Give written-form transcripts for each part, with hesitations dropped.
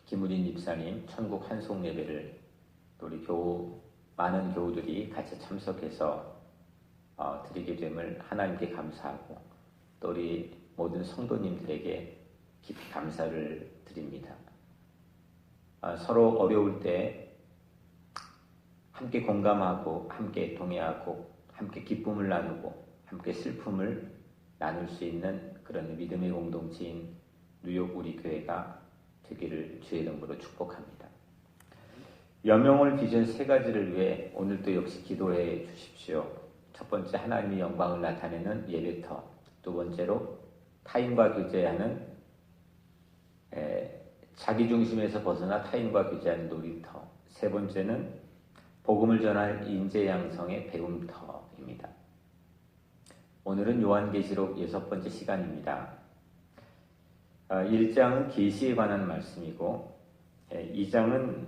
김우린 집사님 천국 환송 예배를 우리 많은 교우들이 같이 참석해서 드리게 됨을 하나님께 감사하고 또 우리 모든 성도님들에게 깊이 감사를 드립니다. 서로 어려울 때 함께 공감하고 함께 동의하고 함께 기쁨을 나누고 함께 슬픔을 나눌 수 있는 그런 믿음의 공동체인 뉴욕 우리 교회가 되기를 주의 이름으로 축복합니다. 여명을 비전 3가지를 위해 오늘도 역시 기도해 주십시오. 첫 번째, 하나님의 영광을 나타내는 예배터. 두 번째로, 타인과 교제하는 자기 중심에서 벗어나 타인과 교제하는 놀이터. 세 번째는 복음을 전할 인재 양성의 배움터입니다. 오늘은 요한계시록 6번째 시간입니다. 1장은 계시에 관한 말씀이고 2장은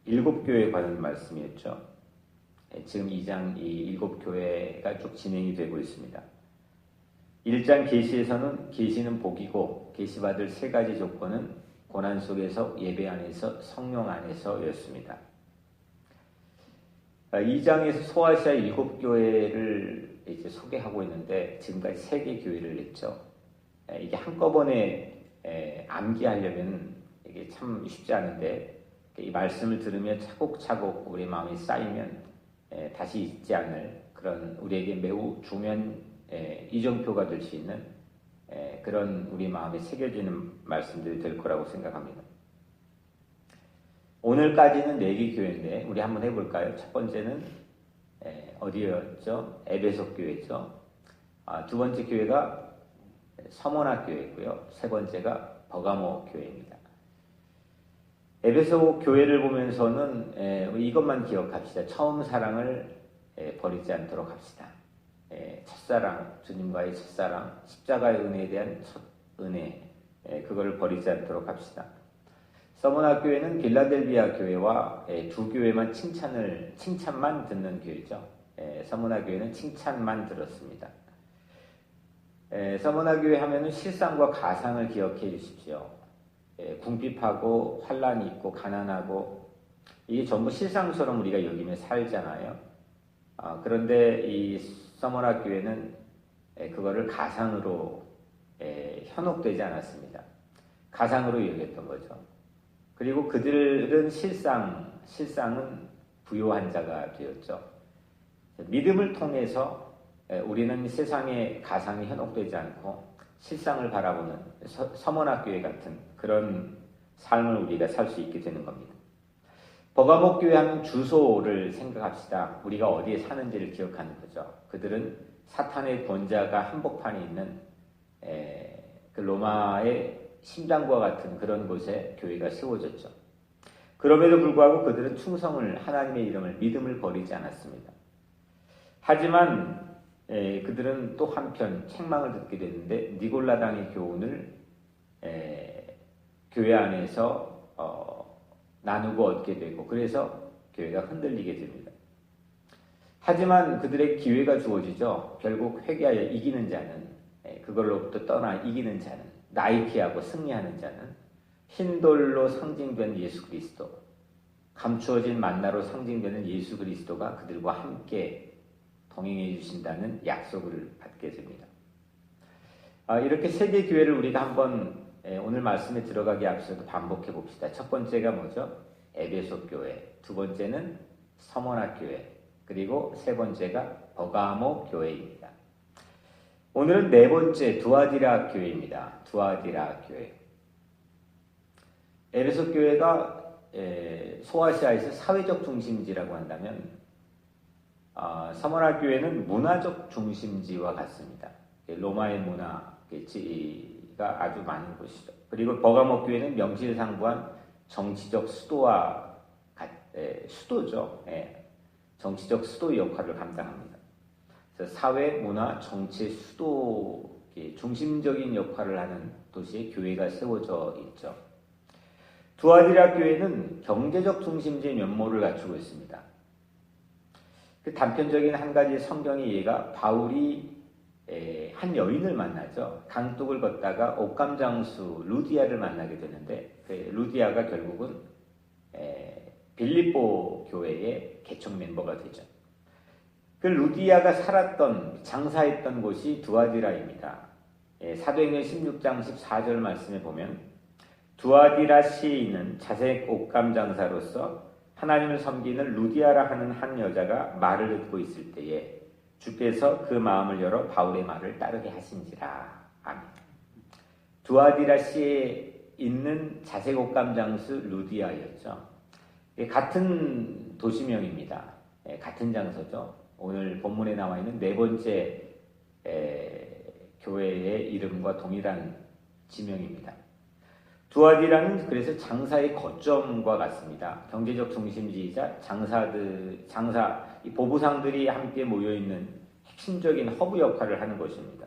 7교회에 관한 말씀이었죠. 지금 2장 이 7교회가 쭉 진행이 되고 있습니다. 1장 계시에서는 계시는 복이고 계시받을 3가지 조건은 고난 속에서 예배 안에서 성령 안에서였습니다. 2장에서 소아시아 7교회를 이제 소개하고 있는데 지금까지 3개 교회를 했죠. 이게 한꺼번에 암기하려면 이게 참 쉽지 않은데 이 말씀을 들으면 차곡차곡 우리 마음이 쌓이면 다시 잊지 않을 그런 우리에게 매우 중요한 이정표가 될 수 있는 그런 우리 마음에 새겨지는 말씀들이 될 거라고 생각합니다. 오늘까지는 4개 교회인데 우리 한번 해볼까요? 첫 번째는 어디였죠? 에베소 교회죠. 두 번째 교회가 서머나 교회고요. 세 번째가 버가모 교회입니다. 에베소 교회를 보면서는 이것만 기억합시다. 처음 사랑을 버리지 않도록 합시다. 첫사랑, 주님과의 첫사랑, 십자가의 은혜에 대한 첫 은혜, 그걸 버리지 않도록 합시다. 서머나 교회는 빌라델비아 교회와 두 교회만 칭찬만 듣는 교회죠. 서머나 교회는 칭찬만 들었습니다. 서머나 교회 하면은 실상과 가상을 기억해 주십시오. 궁핍하고 환란이 있고 가난하고 이게 전부 실상처럼 우리가 여기면 살잖아요. 그런데 이 서머나 교회는 그거를 가상으로 현혹되지 않았습니다. 가상으로 여겼던 거죠. 그리고 그들은 실상은 부요한 자가 되었죠. 믿음을 통해서 우리는 세상의 가상이 현혹되지 않고 실상을 바라보는 서머나 교회 같은 그런 삶을 우리가 살 수 있게 되는 겁니다. 버가모 교회 하면 주소를 생각합시다. 우리가 어디에 사는지를 기억하는 거죠. 그들은 사탄의 권자가 한복판에 있는 그 로마의 심장과 같은 그런 곳에 교회가 세워졌죠. 그럼에도 불구하고 그들은 충성을, 하나님의 이름을, 믿음을 버리지 않았습니다. 하지만 그들은 또 한편 책망을 듣게 되는데 니골라당의 교훈을 교회 안에서 나누고 얻게 되고 그래서 교회가 흔들리게 됩니다. 하지만 그들에게 기회가 주어지죠. 결국 회개하여 이기는 자는 그걸로부터 떠나 이기는 자는 나이키하고 승리하는 자는 흰돌로 상징된 예수 그리스도 감추어진 만나로 상징되는 예수 그리스도가 그들과 함께 동행해 주신다는 약속을 받게 됩니다. 이렇게 3개 교회를 우리가 한번 오늘 말씀에 들어가기 앞서도 반복해 봅시다. 첫 번째가 뭐죠? 에베소 교회. 두 번째는 서머나 교회. 그리고 세 번째가 버가모 교회입니다. 오늘은 4번째 두아디라 교회입니다. 두아디라 교회. 에베소 교회가 소아시아에서 사회적 중심지라고 한다면 서머나 교회는 문화적 중심지와 같습니다. 로마의 문화가 아주 많은 곳이죠. 그리고 버가모 교회는 명실상부한 정치적 수도죠. 정치적 수도 역할을 감당합니다. 그래서 사회, 문화, 정치, 수도 중심적인 역할을 하는 도시에 교회가 세워져 있죠. 두아디라 교회는 경제적 중심지의 면모를 갖추고 있습니다. 그 단편적인 한 가지 성경의 예가 바울이 한 여인을 만나죠. 강둑을 걷다가 옥감장수 루디아를 만나게 되는데 루디아가 결국은 빌립보 교회의 개척 멤버가 되죠. 그 루디아가 살았던 장사했던 곳이 두아디라입니다. 사도행전 16장 14절 말씀에 보면 두아디라 시에 있는 자색 옷감 장사로서 하나님을 섬기는 루디아라 하는 한 여자가 말을 듣고 있을 때에 주께서 그 마음을 열어 바울의 말을 따르게 하신지라. 아멘. 두아디라 시에 있는 자색 옷감 장수 루디아였죠. 같은 도시명입니다. 같은 장소죠. 오늘 본문에 나와 있는 네 번째 교회의 이름과 동일한 지명입니다. 두아디라는 그래서 장사의 거점과 같습니다. 경제적 중심지이자 이 보부상들이 함께 모여있는 핵심적인 허브 역할을 하는 것입니다.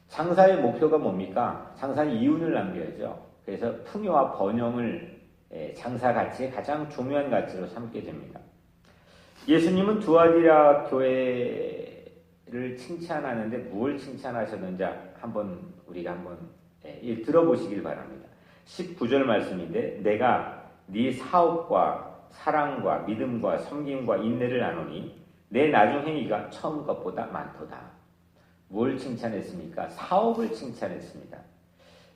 장사의 목표가 뭡니까? 장사는 이윤을 남겨야죠. 그래서 풍요와 번영을 장사 가치의 가장 중요한 가치로 삼게 됩니다. 예수님은 두아디라 교회를 칭찬하는데 무엇을 칭찬하셨는지 우리가 한번 들어보시길 바랍니다. 19절 말씀인데 내가 네 사업과 사랑과 믿음과 섬김과 인내를 아노니 내 나중 행위가 처음 것보다 많도다. 뭘 칭찬했습니까? 사업을 칭찬했습니다.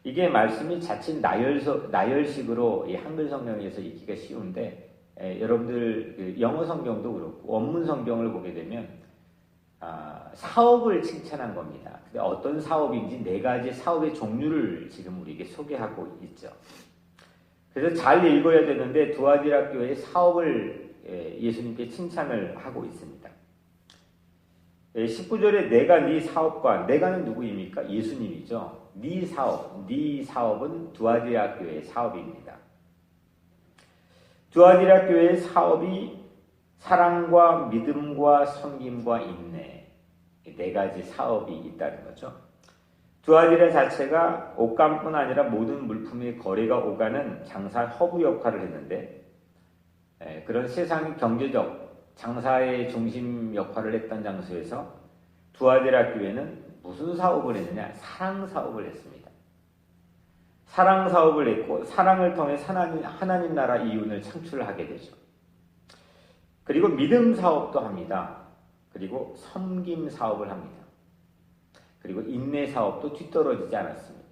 이게 말씀이 자칫 나열식으로 이 한글 성경에서 읽기가 쉬운데 여러분들 영어 성경도 그렇고 원문 성경을 보게 되면 사업을 칭찬한 겁니다. 근데 어떤 사업인지 네 가지 사업의 종류를 지금 우리에게 소개하고 있죠. 그래서 잘 읽어야 되는데 두아디라 교회의 사업을 예수님께 칭찬을 하고 있습니다. 19절에 내가 네 사업과 내가는 누구입니까? 예수님이죠. 네 사업은 두아디라 교회의 사업입니다. 두아디라 교회의 사업이 사랑과 믿음과 섬김과 인내 네 가지 사업이 있다는 거죠. 두아디라 자체가 옷감뿐 아니라 모든 물품의 거래가 오가는 장사 허브 역할을 했는데 그런 세상 경제적 장사의 중심 역할을 했던 장소에서 두아디라 교회는 무슨 사업을 했느냐? 사랑 사업을 했습니다. 사랑 사업을 했고 사랑을 통해 하나님 나라 이윤을 창출하게 되죠. 그리고 믿음 사업도 합니다. 그리고 섬김 사업을 합니다. 그리고 인내 사업도 뒤떨어지지 않았습니다.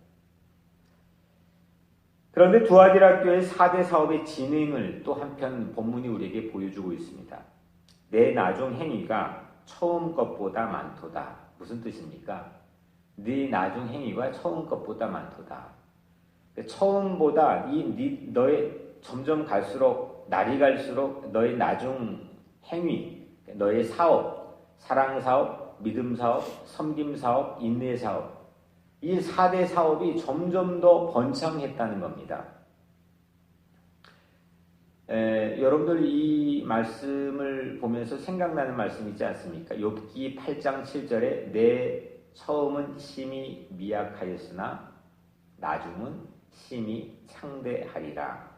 그런데 두아디라 교회 4대 사업의 진행을 또 한편 본문이 우리에게 보여주고 있습니다. 내 나중 행위가 처음 것보다 많도다. 무슨 뜻입니까? 네 나중 행위가 처음 것보다 많도다. 처음보다 너의 점점 갈수록 날이 갈수록 너의 나중 행위, 너의 사업, 사랑 사업, 믿음 사업, 섬김 사업, 인내 사업 이 4대 사업이 점점 더 번창했다는 겁니다. 여러분들 이 말씀을 보면서 생각나는 말씀 있지 않습니까? 욥기 8장 7절에 내 처음은 심히 미약하였으나 나중은 심히 창대하리라.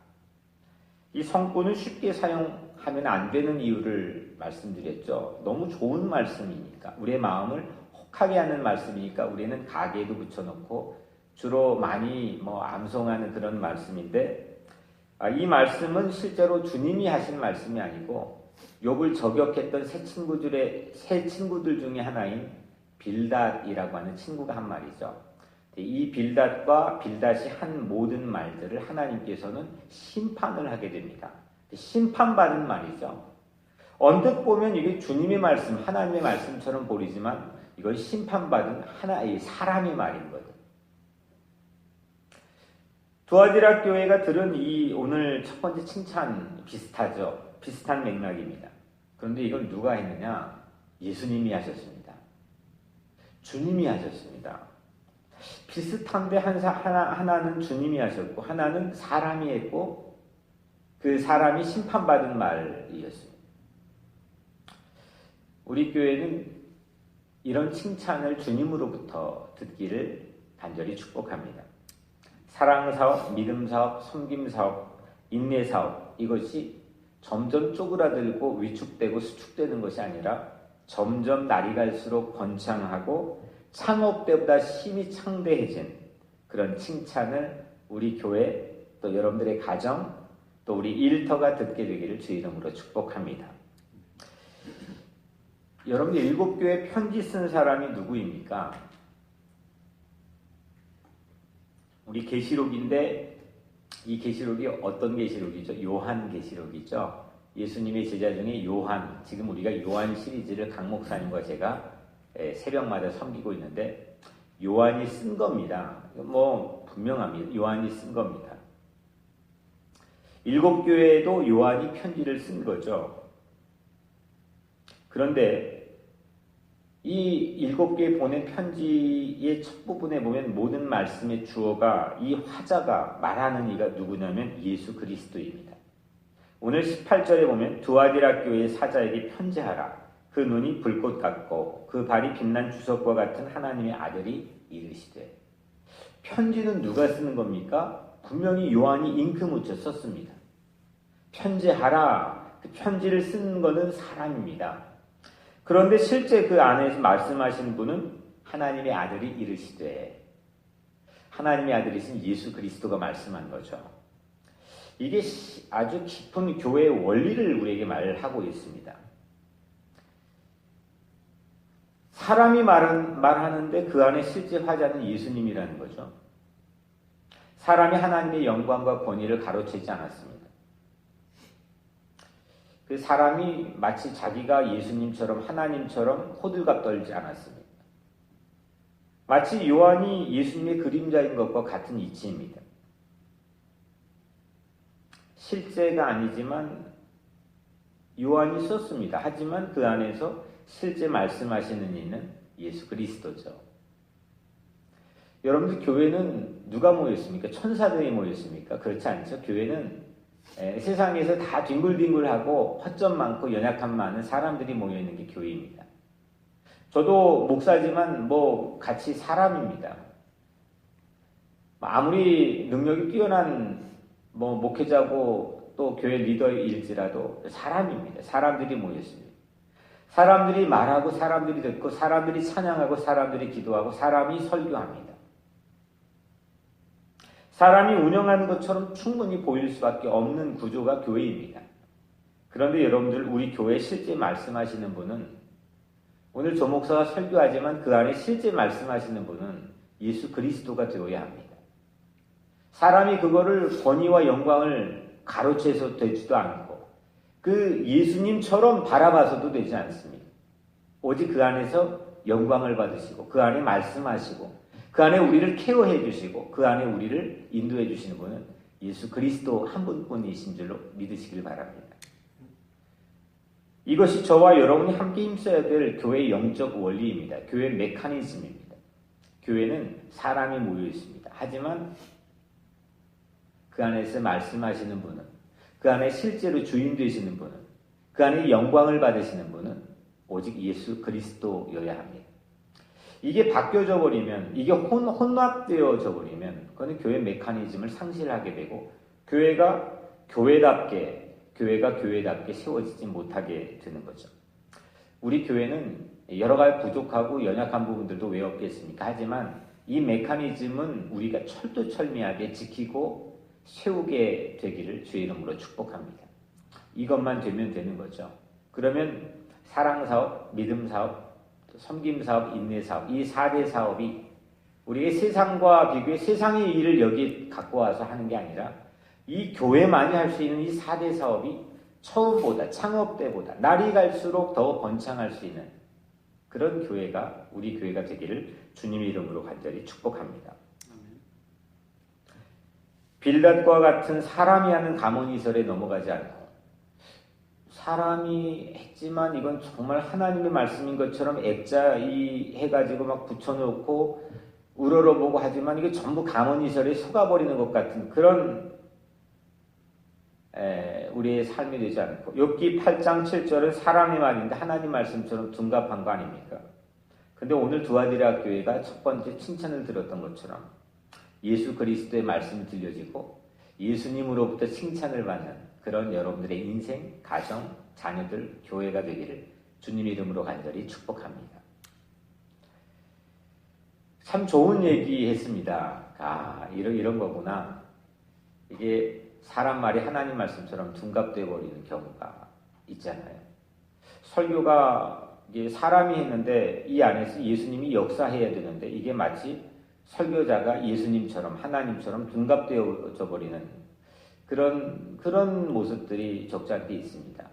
이 성구는 쉽게 사용하면 안 되는 이유를 말씀드렸죠. 너무 좋은 말씀이니까 우리의 마음을 혹하게 하는 말씀이니까 우리는 가게에도 붙여놓고 주로 많이 암송하는 그런 말씀인데 이 말씀은 실제로 주님이 하신 말씀이 아니고 욥을 저격했던 세 친구들 중에 하나인 빌닷이라고 하는 친구가 한 말이죠. 이 빌닷과 빌닷이 한 모든 말들을 하나님께서는 심판을 하게 됩니다. 심판받은 말이죠. 언뜻 보면 이게 주님의 말씀, 하나님의 말씀처럼 보이지만 이건 심판받은 하나의 사람의 말인 거죠. 두아디라 교회가 들은 이 오늘 첫 번째 칭찬 비슷하죠. 비슷한 맥락입니다. 그런데 이걸 누가 했느냐? 예수님이 하셨습니다. 주님이 하셨습니다. 비슷한데 하나는 주님이 하셨고 하나는 사람이 했고 그 사람이 심판받은 말이었습니다. 우리 교회는 이런 칭찬을 주님으로부터 듣기를 간절히 축복합니다. 사랑 사업, 믿음 사업, 섬김 사업, 인내 사업 이것이 점점 쪼그라들고 위축되고 수축되는 것이 아니라 점점 날이 갈수록 번창하고 창업 때보다 심히 창대해진 그런 칭찬을 우리 교회 또 여러분들의 가정, 또 우리 일터가 듣게 되기를 주 이름으로 축복합니다. 여러분들 7교회 편지 쓴 사람이 누구입니까? 우리 계시록인데 이 계시록이 어떤 계시록이죠? 요한 계시록이죠. 예수님의 제자 중에 요한, 지금 우리가 요한 시리즈를 강 목사님과 제가 새벽마다 섬기고 있는데 요한이 쓴 겁니다. 뭐 분명합니다. 요한이 쓴 겁니다. 7교회에도 요한이 편지를 쓴 거죠. 그런데 이 7교회 보낸 편지의 첫 부분에 보면 모든 말씀의 주어가 이 화자가 말하는 이가 누구냐면 예수 그리스도입니다. 오늘 18절에 보면 두아디라 교회의 사자에게 편지하라. 그 눈이 불꽃 같고 그 발이 빛난 주석과 같은 하나님의 아들이 이르시되. 편지는 누가 쓰는 겁니까? 분명히 요한이 잉크 묻혀 썼습니다. 편지하라. 그 편지를 쓰는 것은 사람입니다. 그런데 실제 그 안에서 말씀하신 분은 하나님의 아들이 이르시되, 하나님의 아들이신 예수 그리스도가 말씀한 거죠. 이게 아주 깊은 교회의 원리를 우리에게 말하고 있습니다. 사람이 말하는데 그 안에 실제 화자는 예수님이라는 거죠. 사람이 하나님의 영광과 권위를 가로채지 않았습니다. 그 사람이 마치 자기가 예수님처럼 하나님처럼 호들갑 떨지 않았습니다. 마치 요한이 예수님의 그림자인 것과 같은 이치입니다. 실제가 아니지만 요한이 썼습니다. 하지만 그 안에서 실제 말씀하시는 이는 예수 그리스도죠. 여러분들 교회는 누가 모였습니까? 천사들이 모였습니까? 그렇지 않죠. 교회는 세상에서 다 뒹굴뒹굴하고 허점 많고 연약함 많은 사람들이 모여있는 게 교회입니다. 저도 목사지만 같이 사람입니다. 아무리 능력이 뛰어난 목회자고 또 교회 리더일지라도 사람입니다. 사람들이 모였습니다. 사람들이 말하고 사람들이 듣고 사람들이 찬양하고 사람들이 기도하고 사람이 설교합니다. 사람이 운영하는 것처럼 충분히 보일 수밖에 없는 구조가 교회입니다. 그런데 여러분들 우리 교회 실제 말씀하시는 분은 오늘 조 목사가 설교하지만 그 안에 실제 말씀하시는 분은 예수 그리스도가 되어야 합니다. 사람이 그거를 권위와 영광을 가로채서 되지도 않고 그 예수님처럼 바라봐서도 되지 않습니다. 오직 그 안에서 영광을 받으시고 그 안에 말씀하시고 그 안에 우리를 케어해 주시고 그 안에 우리를 인도해 주시는 분은 예수 그리스도 한 분뿐이신 줄로 믿으시길 바랍니다. 이것이 저와 여러분이 함께 힘써야 될 교회의 영적 원리입니다. 교회의 메커니즘입니다. 교회는 사람이 모여 있습니다. 하지만 그 안에서 말씀하시는 분은, 그 안에 실제로 주인 되시는 분은, 그 안에 영광을 받으시는 분은 오직 예수 그리스도여야 합니다. 이게 바뀌어져 버리면, 이게 혼합되어져 버리면 그건 교회 메커니즘을 상실하게 되고 교회가 교회답게 세워지지 못하게 되는 거죠. 우리 교회는 여러 가지 부족하고 연약한 부분들도 왜 없겠습니까? 하지만 이 메커니즘은 우리가 철두철미하게 지키고 세우게 되기를 주의 이름으로 축복합니다. 이것만 되면 되는 거죠. 그러면 사랑사업, 믿음사업, 섬김사업, 인내사업, 이 4대 사업이 우리의 세상과 비교해 세상의 일을 여기 갖고 와서 하는 게 아니라 이 교회만이 할 수 있는 이 4대 사업이 처음보다 창업 때보다 날이 갈수록 더 번창할 수 있는 그런 교회가 우리 교회가 되기를 주님의 이름으로 간절히 축복합니다. 빌닷과 같은 사람이 하는 가문이설에 넘어가지 않고 사람이 했지만 이건 정말 하나님의 말씀인 것처럼 액자 해가지고 막 붙여놓고 우러러보고 하지만 이게 전부 가문이설에 속아버리는 것 같은 그런 우리의 삶이 되지 않고 욥기 8장 7절은 사람의 말인데 하나님 말씀처럼 둔갑한 거 아닙니까? 근데 오늘 두아디라 교회가 첫 번째 칭찬을 들었던 것처럼 예수 그리스도의 말씀이 들려지고 예수님으로부터 칭찬을 받는 그런 여러분들의 인생, 가정, 자녀들, 교회가 되기를 주님의 이름으로 간절히 축복합니다. 참 좋은 얘기 했습니다. 이런 거구나. 이게 사람 말이 하나님 말씀처럼 둔갑되어 버리는 경우가 있잖아요. 설교가 이게 사람이 했는데 이 안에서 예수님이 역사해야 되는데 이게 마치 설교자가 예수님처럼 하나님처럼 둔갑되어져 버리는 그런 모습들이 적잖게 있습니다.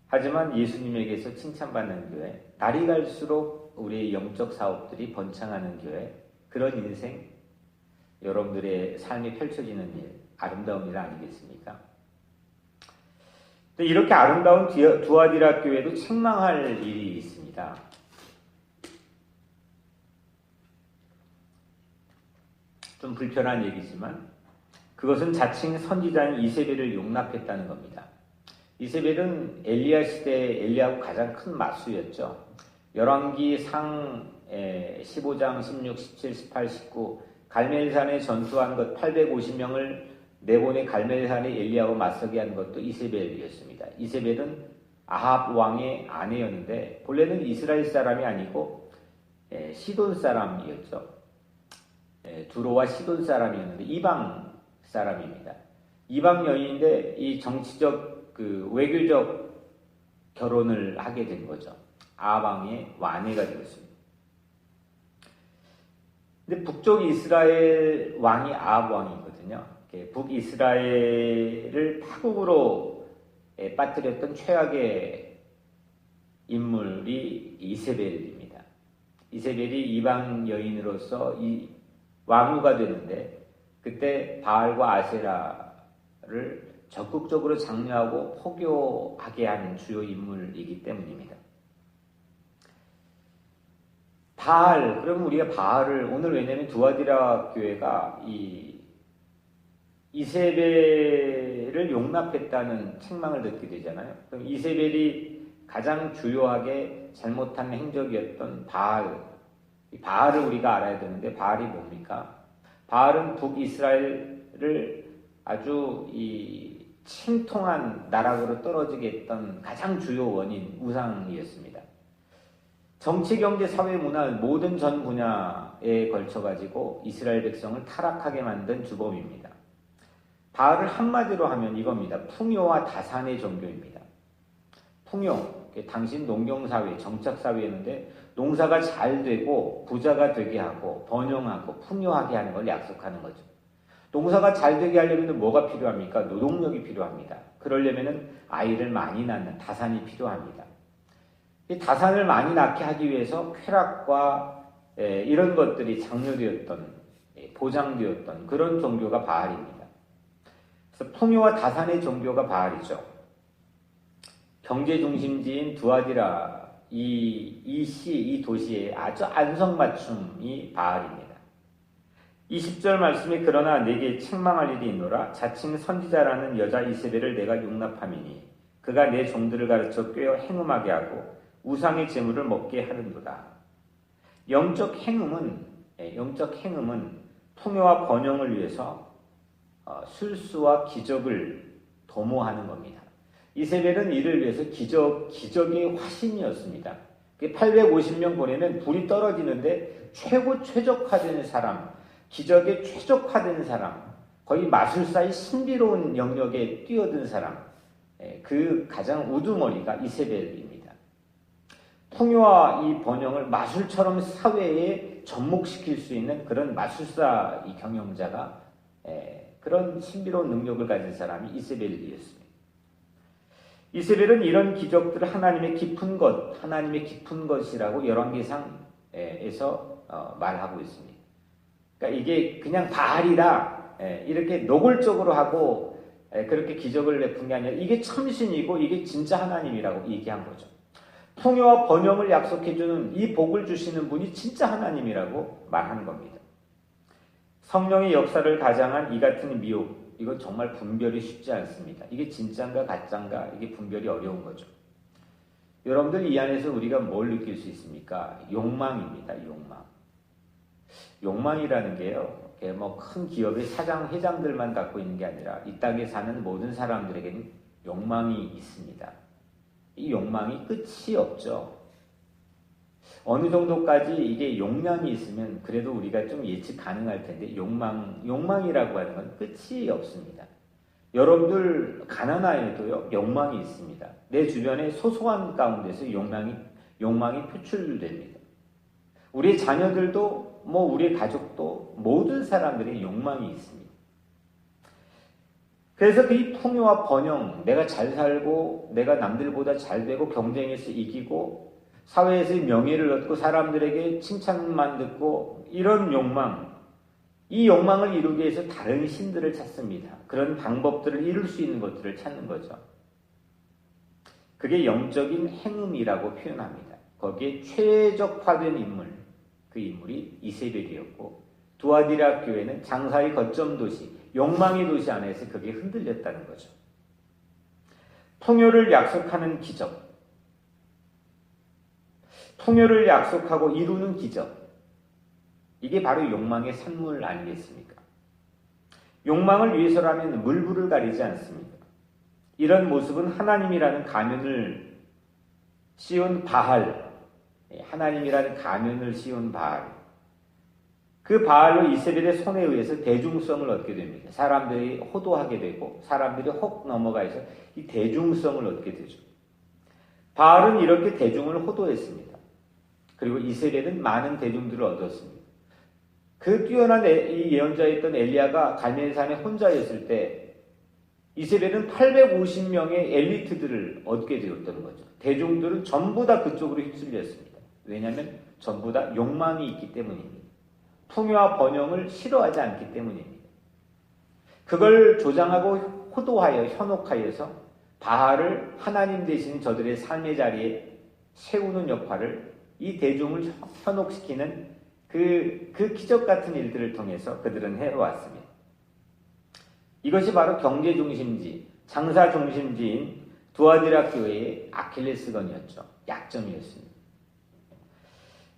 하지만 예수님에게서 칭찬받는 교회, 날이 갈수록 우리의 영적 사업들이 번창하는 교회, 그런 인생, 여러분들의 삶이 펼쳐지는 일, 아름다운 일 아니겠습니까? 이렇게 아름다운 두아디라 교회도 책망할 일이 있습니다. 좀 불편한 얘기지만 그것은 자칭 선지자인 이세벨을 용납했다는 겁니다. 이세벨은 엘리야 시대의 엘리야하고 가장 큰 맞수였죠. 열왕기 상 15장 16, 17, 18, 19 갈멜산에 전투한 것 850명을 내보내 갈멜산에 엘리야하고 맞서게 한 것도 이세벨이었습니다. 이세벨은 아합 왕의 아내였는데 본래는 이스라엘 사람이 아니고 시돈 사람이었죠. 두로와 시돈 사람이었는데 이방 사람입니다. 이방 여인인데 이 정치적 외교적 결혼을 하게 된 거죠. 아합 왕의 아내가 되었습니다. 근데 북쪽 이스라엘 왕이 아합 왕이거든요. 북이스라엘을 파국으로 빠뜨렸던 최악의 인물이 이세벨입니다. 이세벨이 이방 여인으로서 이 왕후가 되는데 그때 바알과 아세라를 적극적으로 장려하고 포교하게 하는 주요 인물이기 때문입니다. 바알, 그러면 우리가 바알을 오늘 왜냐하면 두아디라 교회가 이세벨을 용납했다는 책망을 듣게 되잖아요. 그럼 이세벨이 가장 주요하게 잘못한 행적이었던 바알을 우리가 알아야 되는데 바알이 뭡니까? 바알은 북이스라엘을 아주 침통한 나락으로 떨어지게 했던 가장 주요 원인, 우상이었습니다. 정치, 경제, 사회, 문화 모든 전 분야에 걸쳐가지고 이스라엘 백성을 타락하게 만든 주범입니다. 바알을 한마디로 하면 이겁니다. 풍요와 다산의 종교입니다. 풍요, 당신 농경사회, 정착사회였는데 농사가 잘 되고 부자가 되게 하고 번영하고 풍요하게 하는 걸 약속하는 거죠. 농사가 잘 되게 하려면 뭐가 필요합니까? 노동력이 필요합니다. 그러려면 아이를 많이 낳는 다산이 필요합니다. 이 다산을 많이 낳게 하기 위해서 쾌락과 이런 것들이 장려되었던, 보장되었던 그런 종교가 바알입니다. 그래서 풍요와 다산의 종교가 바알이죠. 경제 중심지인 두아디라 이 도시의 아주 안성맞춤이 바알입니다. 20절 말씀에 그러나 내게 책망할 일이 있노라. 자칭 선지자라는 여자 이세벨을 내가 용납함이니 그가 내 종들을 가르쳐 꿰어 행음하게 하고 우상의 제물을 먹게 하는도다. 영적 행음은 풍요와 번영을 위해서 술수와 기적을 도모하는 겁니다. 이세벨은 이를 위해서 기적의 화신이었습니다. 850명 보내면 불이 떨어지는데 최적화된 사람, 기적에 최적화된 사람, 거의 마술사의 신비로운 영역에 뛰어든 사람, 그 가장 우두머리가 이세벨입니다. 풍요와 이 번영을 마술처럼 사회에 접목시킬 수 있는 그런 마술사 이 경영자가 그런 신비로운 능력을 가진 사람이 이세벨이었습니다. 이세벨은 이런 기적들을 하나님의 깊은 것이라고 열왕기상에서 말하고 있습니다. 그러니까 이게 그냥 바알이다 이렇게 노골적으로 하고 그렇게 기적을 베푼 게 아니라 이게 참신이고 이게 진짜 하나님이라고 얘기한 거죠. 풍요와 번영을 약속해주는 이 복을 주시는 분이 진짜 하나님이라고 말하는 겁니다. 성령의 역사를 가장한 이 같은 미혹, 이건 정말 분별이 쉽지 않습니다. 이게 진짜인가 가짜인가 이게 분별이 어려운 거죠. 여러분들 이 안에서 우리가 뭘 느낄 수 있습니까? 욕망입니다. 욕망이라는 게요. 큰 기업의 사장, 회장들만 갖고 있는 게 아니라 이 땅에 사는 모든 사람들에게는 욕망이 있습니다. 이 욕망이 끝이 없죠. 어느 정도까지 이게 욕망이 있으면 그래도 우리가 좀 예측 가능할 텐데 욕망이라고 하는 건 끝이 없습니다. 여러분들 가난하여도요 욕망이 있습니다. 내 주변의 소소한 가운데서 욕망이 표출됩니다. 우리 자녀들도 우리 가족도 모든 사람들의 욕망이 있습니다. 그래서 이 풍요와 번영, 내가 잘 살고 내가 남들보다 잘 되고 경쟁에서 이기고 사회에서의 명예를 얻고 사람들에게 칭찬만 듣고 이런 욕망, 이 욕망을 이루기 위해서 다른 신들을 찾습니다. 그런 방법들을 이룰 수 있는 것들을 찾는 거죠. 그게 영적인 행음이라고 표현합니다. 거기에 최적화된 인물, 그 인물이 이세벨이었고 두아디라 교회는 장사의 거점 도시, 욕망의 도시 안에서 그게 흔들렸다는 거죠. 풍요를 약속하는 기적, 풍요를 약속하고 이루는 기적, 이게 바로 욕망의 산물 아니겠습니까? 욕망을 위해서라면 물불을 가리지 않습니다. 이런 모습은 하나님이라는 가면을 씌운 바알, 하나님이라는 가면을 씌운 바알, 그 바알로 이세벨의 손에 의해서 대중성을 얻게 됩니다. 사람들이 호도하게 되고 사람들이 혹 넘어가서 이 대중성을 얻게 되죠. 바알은 이렇게 대중을 호도했습니다. 그리고 이세벨은 많은 대중들을 얻었습니다. 그 뛰어난 이 예언자였던 엘리야가 갈멜산에 혼자였을 때 이세벨은 850명의 엘리트들을 얻게 되었던 거죠. 대중들은 전부 다 그쪽으로 휩쓸렸습니다. 왜냐하면 전부 다 욕망이 있기 때문입니다. 풍요와 번영을 싫어하지 않기 때문입니다. 그걸 조장하고 호도하여 현혹하여서 바알을 하나님 되신 저들의 삶의 자리에 세우는 역할을 이 대중을 현혹시키는 그 기적 같은 일들을 통해서 그들은 해왔습니다. 이것이 바로 경제 중심지, 장사 중심지인 두아디라 교회의 아킬레스건이었죠. 약점이었습니다.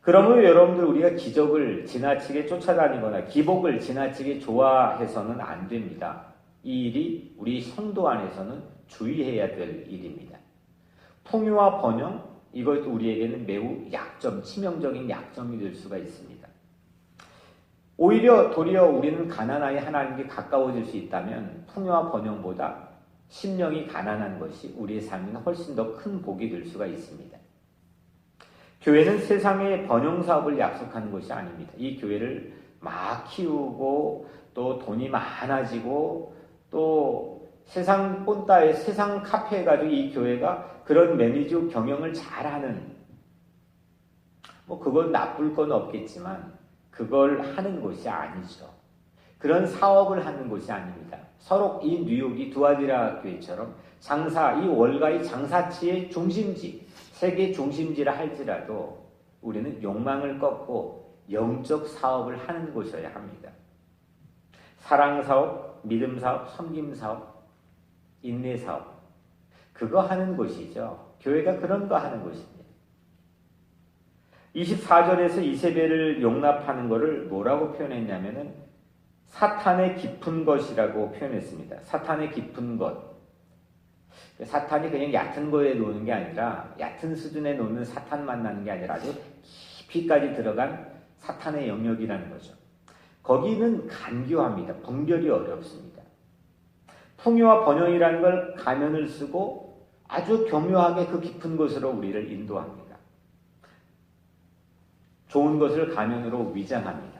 그러므로 여러분들 우리가 기적을 지나치게 쫓아다니거나 기복을 지나치게 좋아해서는 안 됩니다. 이 일이 우리 성도 안에서는 주의해야 될 일입니다. 풍요와 번영, 이것도 우리에게는 매우 치명적인 약점이 될 수가 있습니다. 도리어 우리는 가난하여 하나님께 가까워질 수 있다면 풍요와 번영보다 심령이 가난한 것이 우리의 삶에는 훨씬 더 큰 복이 될 수가 있습니다. 교회는 세상의 번영 사업을 약속하는 것이 아닙니다. 이 교회를 막 키우고 또 돈이 많아지고 또 세상 본따에 세상 카페 가지고 이 교회가 그런 매니저 경영을 잘하는 그건 나쁠 건 없겠지만 그걸 하는 것이 아니죠. 그런 사업을 하는 것이 아닙니다. 서로 이 뉴욕이 두아디라 교회처럼 이 월가의 장사치의 중심지, 세계 중심지라 할지라도 우리는 욕망을 꺾고 영적 사업을 하는 것이어야 합니다. 사랑 사업, 믿음 사업, 섬김 사업, 인내 사업, 그거 하는 것이죠. 교회가 그런 거 하는 것입니다. 24절에서 이세벨을 용납하는 것을 뭐라고 표현했냐면은 사탄의 깊은 것이라고 표현했습니다. 사탄의 깊은 것. 사탄이 그냥 얕은 거에 노는 게 아니라 얕은 수준에 노는 사탄 만나는 게 아니라 아주 깊이까지 들어간 사탄의 영역이라는 거죠. 거기는 간교합니다. 분별이 어렵습니다. 풍요와 번영이라는 걸 가면을 쓰고 아주 교묘하게 그 깊은 곳으로 우리를 인도합니다. 좋은 것을 가면으로 위장합니다.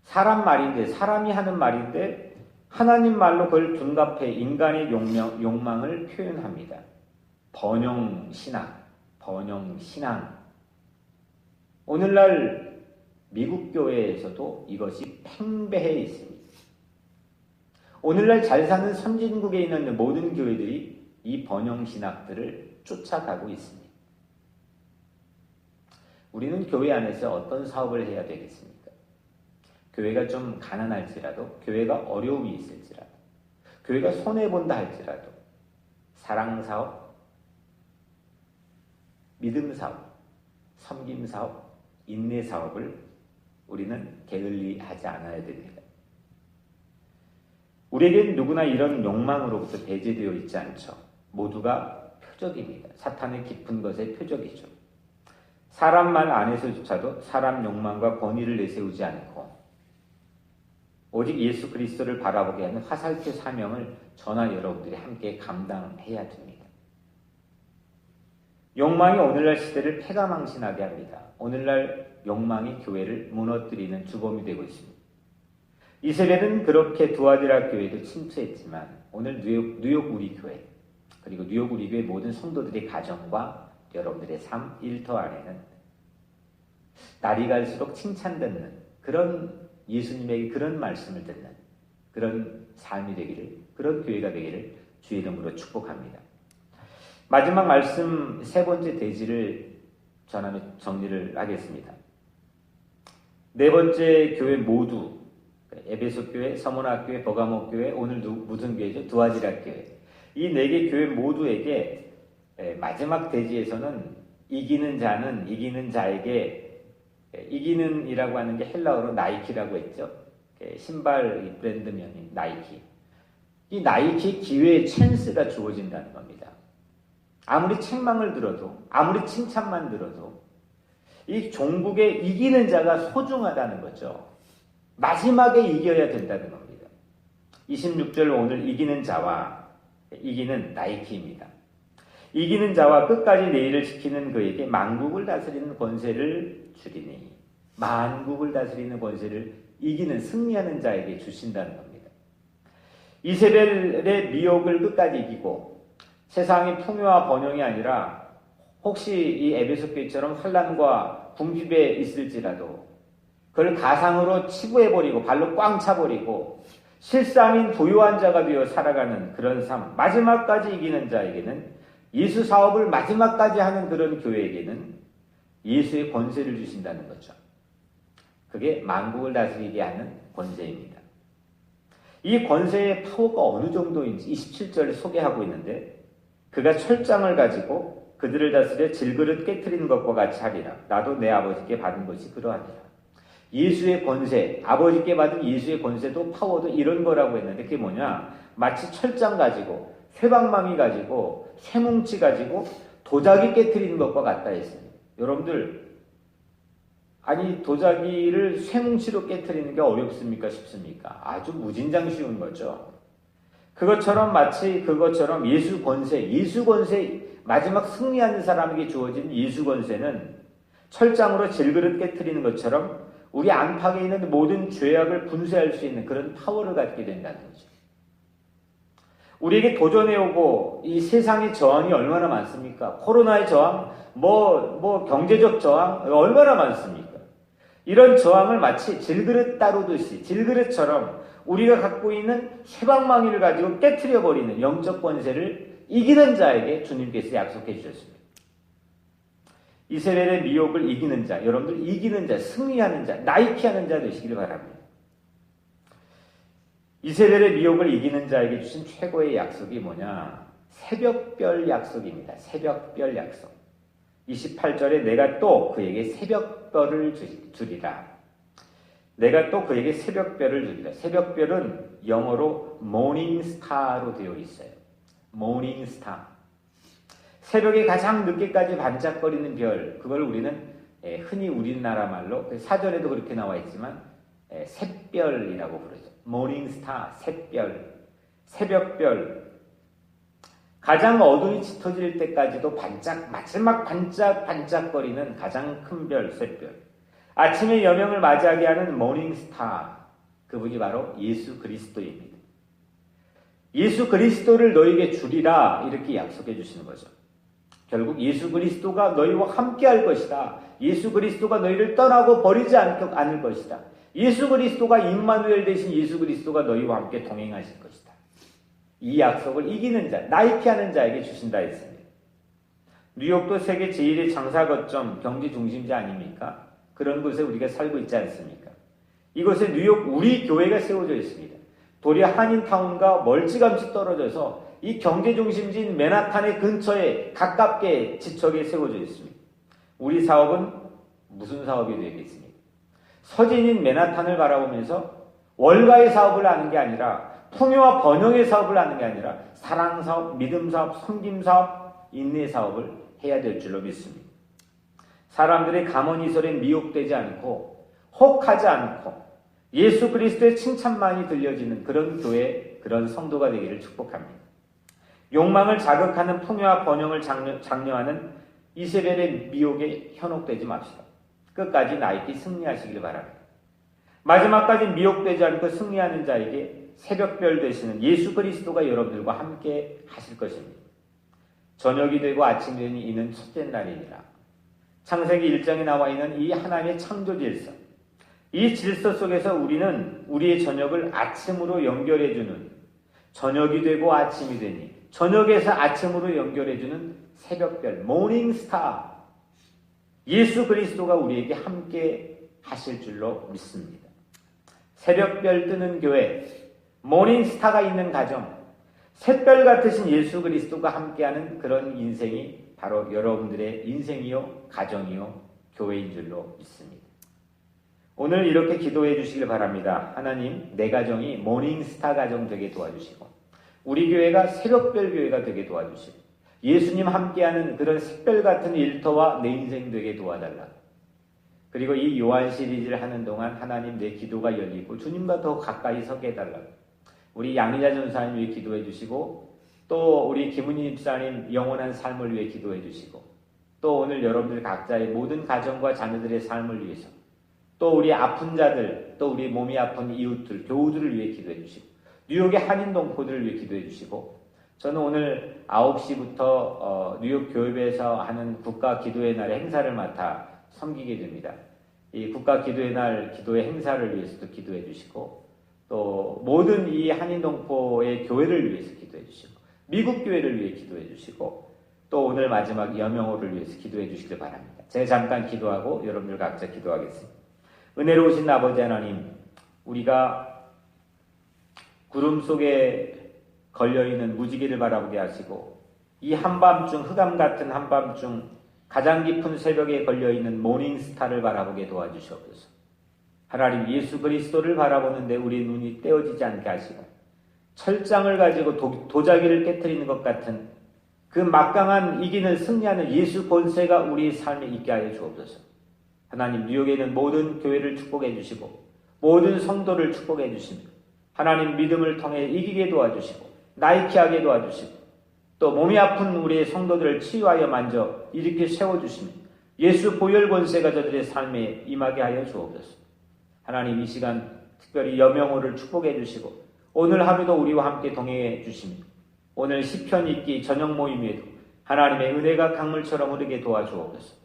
사람이 하는 말인데 하나님 말로 그걸 둔갑해 인간의 욕망을 표현합니다. 번영신앙. 오늘날 미국 교회에서도 이것이 팽배해 있습니다. 오늘날 잘 사는 선진국에 있는 모든 교회들이 이 번영신학들을 쫓아가고 있습니다. 우리는 교회 안에서 어떤 사업을 해야 되겠습니까? 교회가 좀 가난할지라도, 교회가 어려움이 있을지라도, 교회가 손해본다 할지라도 사랑사업, 믿음사업, 섬김사업, 인내사업을 우리는 게을리하지 않아야 됩니다. 우리에겐 누구나 이런 욕망으로부터 배제되어 있지 않죠. 모두가 표적입니다. 사탄의 깊은 것의 표적이죠. 사람 말 안에서조차도 사람 욕망과 권위를 내세우지 않고 오직 예수 그리스도를 바라보게 하는 화살표 사명을 저나 여러분들이 함께 감당해야 됩니다. 욕망이 오늘날 시대를 패가망신하게 합니다. 오늘날 욕망이 교회를 무너뜨리는 주범이 되고 있습니다. 이세벨은 그렇게 두아디라 교회도 침투했지만 오늘 뉴욕 우리 교회 그리고 뉴욕 우리 교회 모든 성도들의 가정과 여러분들의 삶 일터 안에는 날이 갈수록 칭찬듣는 그런 예수님에게 그런 말씀을 듣는 그런 삶이 되기를 그런 교회가 되기를 주의 이름으로 축복합니다. 마지막 말씀 세 번째 대지를 전하며 정리를 하겠습니다. 네 번째 교회 모두 에베소 교회, 서문학 교회, 버가모 교회, 오늘 무슨 교회죠? 두아디라 교회. 이 네 개 교회 모두에게 마지막 대지에서는 이기는 자는 이기는 자에게 이기는이라고 하는 게 헬라어로 나이키라고 했죠. 신발 브랜드명인 나이키. 이 나이키 기회의 찬스가 주어진다는 겁니다. 아무리 책망을 들어도 아무리 칭찬만 들어도 이 종국에 이기는 자가 소중하다는 거죠. 마지막에 이겨야 된다는 겁니다. 26절 오늘 이기는 자와 이기는 나이키입니다. 이기는 자와 끝까지 내 일을 지키는 그에게 만국을 다스리는 권세를 주리니 만국을 다스리는 권세를 이기는 승리하는 자에게 주신다는 겁니다. 이세벨의 미혹을 끝까지 이기고 세상의 풍요와 번영이 아니라 혹시 이 에베소 교회처럼 환난과 궁핍에 있을지라도 그걸 가상으로 치부해버리고 발로 꽝 차버리고 실상인 부유한 자가 되어 살아가는 그런 삶 마지막까지 이기는 자에게는 예수 사업을 마지막까지 하는 그런 교회에게는 예수의 권세를 주신다는 거죠. 그게 만국을 다스리게 하는 권세입니다. 이 권세의 파워가 어느 정도인지 27절을 소개하고 있는데 그가 철장을 가지고 그들을 다스려 질그릇 깨트리는 것과 같이 하리라. 나도 내 아버지께 받은 것이 그러하니라. 예수의 권세, 아버지께 받은 예수의 권세도 파워도 이런 거라고 했는데 그게 뭐냐? 마치 철장 가지고 쇠방망이 가지고 쇠뭉치 가지고 도자기 깨트리는 것과 같다 했습니다. 여러분들 아니 도자기를 쇠뭉치로 깨트리는 게 어렵습니까? 쉽습니까? 아주 무진장 쉬운 거죠. 그것처럼 예수 권세 마지막 승리하는 사람에게 주어진 예수 권세는 철장으로 질그릇 깨트리는 것처럼 우리 안팎에 있는 모든 죄악을 분쇄할 수 있는 그런 파워를 갖게 된다는 거죠. 우리에게 도전해오고 이 세상의 저항이 얼마나 많습니까? 코로나의 저항, 경제적 저항 얼마나 많습니까? 이런 저항을 마치 질그릇 다루듯이 질그릇처럼 우리가 갖고 있는 쇠방망이를 가지고 깨트려버리는 영적 권세를 이기는 자에게 주님께서 약속해 주셨습니다. 이스라엘의 미혹을 이기는 자, 여러분들 이기는 자, 승리하는 자, 나이키하는 자 되시길 바랍니다. 이스라엘의 미혹을 이기는 자에게 주신 최고의 약속이 뭐냐? 새벽별 약속입니다. 새벽별 약속. 28절에 내가 또 그에게 새벽별을 주리라. 내가 또 그에게 새벽별을 주리라. 새벽별은 영어로 morning star로 되어 있어요. morning star. 새벽에 가장 늦게까지 반짝거리는 별, 그걸 우리는 흔히 우리나라 말로 사전에도 그렇게 나와 있지만 샛별이라고 부르죠. morning star, 샛별, 새벽별. 가장 어둠이 짙어질 때까지도 마지막 반짝거리는 가장 큰 별, 샛별. 아침의 여명을 맞이하게 하는 morning star, 그분이 바로 예수 그리스도입니다. 예수 그리스도를 너에게 주리라 이렇게 약속해 주시는 거죠. 결국 예수 그리스도가 너희와 함께 할 것이다. 예수 그리스도가 너희를 떠나고 버리지 않을 것이다. 예수 그리스도가 임마누엘 되신 예수 그리스도가 너희와 함께 동행하실 것이다. 이 약속을 이기는 자, 나이키하는 자에게 주신다 했습니다. 뉴욕도 세계 제1의 장사 거점, 경제 중심지 아닙니까? 그런 곳에 우리가 살고 있지 않습니까? 이곳에 뉴욕 우리 교회가 세워져 있습니다. 도리 한인타운과 멀찌감치 떨어져서 이 경제 중심지인 맨하탄의 근처에 가깝게 지척에 세워져 있습니다. 우리 사업은 무슨 사업이 되겠습니까? 서진인 맨하탄을 바라보면서 월가의 사업을 하는 게 아니라 풍요와 번영의 사업을 하는 게 아니라 사랑 사업, 믿음 사업, 섬김 사업, 인내 사업을 해야 될 줄로 믿습니다. 사람들의 감언이설에 미혹되지 않고 혹하지 않고 예수 그리스도의 칭찬만이 들려지는 그런 교회, 그런 성도가 되기를 축복합니다. 욕망을 자극하는 풍요와 번영을 장려하는 이세벨의 미혹에 현혹되지 맙시다. 끝까지 나이키 승리하시길 바랍니다. 마지막까지 미혹되지 않고 승리하는 자에게 새벽별 되시는 예수 그리스도가 여러분들과 함께 하실 것입니다. 저녁이 되고 아침이 되니 이는 첫째 날이니라. 창세기 1장에 나와 있는 이 하나님의 창조 질서, 이 질서 속에서 우리는 우리의 저녁을 아침으로 연결해주는, 저녁이 되고 아침이 되니 저녁에서 아침으로 연결해주는 새벽별, 모닝스타, 예수 그리스도가 우리에게 함께 하실 줄로 믿습니다. 새벽별 뜨는 교회, 모닝스타가 있는 가정, 샛별 같으신 예수 그리스도가 함께하는 그런 인생이 바로 여러분들의 인생이요, 가정이요, 교회인 줄로 믿습니다. 오늘 이렇게 기도해 주시길 바랍니다. 하나님, 내 가정이 모닝스타 가정 되게 도와주시고 우리 교회가 새벽별 교회가 되게 도와주시고 예수님 함께하는 그런 샛별 같은 일터와 내 인생 되게 도와달라. 그리고 이 요한 시리즈를 하는 동안 하나님 내 기도가 열리고 주님과 더 가까이 서게 해달라고. 우리 양희자 전사님 위해 기도해 주시고 또 우리 김은희 집사님 영원한 삶을 위해 기도해 주시고 또 오늘 여러분들 각자의 모든 가정과 자녀들의 삶을 위해서 또 우리 아픈 자들, 또 우리 몸이 아픈 이웃들, 교우들을 위해 기도해 주시고 뉴욕의 한인 동포들을 위해 기도해 주시고 저는 오늘 9시부터 뉴욕 교회에서 하는 국가 기도의 날의 행사를 맡아 섬기게 됩니다. 이 국가 기도의 날 기도의 행사를 위해서도 기도해 주시고 또 모든 이 한인 동포의 교회를 위해서 기도해 주시고 미국 교회를 위해 기도해 주시고 또 오늘 마지막 여명호를 위해서 기도해 주시길 바랍니다. 제가 잠깐 기도하고 여러분들 각자 기도하겠습니다. 은혜로우신 아버지 하나님, 우리가 구름 속에 걸려있는 무지개를 바라보게 하시고 이 한밤중, 흑암 같은 한밤중 가장 깊은 새벽에 걸려있는 모닝스타를 바라보게 도와주시옵소서. 하나님, 예수 그리스도를 바라보는데 우리 눈이 떼어지지 않게 하시고 철장을 가지고 도자기를 깨트리는 것 같은 그 막강한 이기는 승리하는 예수 권세가 우리의 삶에 있게 하여 주옵소서. 하나님, 뉴욕에 있는 모든 교회를 축복해 주시고 모든 성도를 축복해 주시며 하나님 믿음을 통해 이기게 도와주시고 나이키하게 도와주시고 또 몸이 아픈 우리의 성도들을 치유하여 만져 일으켜 세워주시며 예수 보혈 권세가 저들의 삶에 임하게 하여 주옵소서. 하나님, 이 시간 특별히 여명호를 축복해 주시고 오늘 하루도 우리와 함께 동행해 주시며 오늘 시편 읽기 저녁 모임에도 하나님의 은혜가 강물처럼 흐르게 도와주옵소서.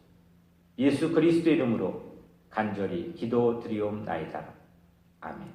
예수 그리스도의 이름으로 간절히 기도드리옵나이다. 아멘.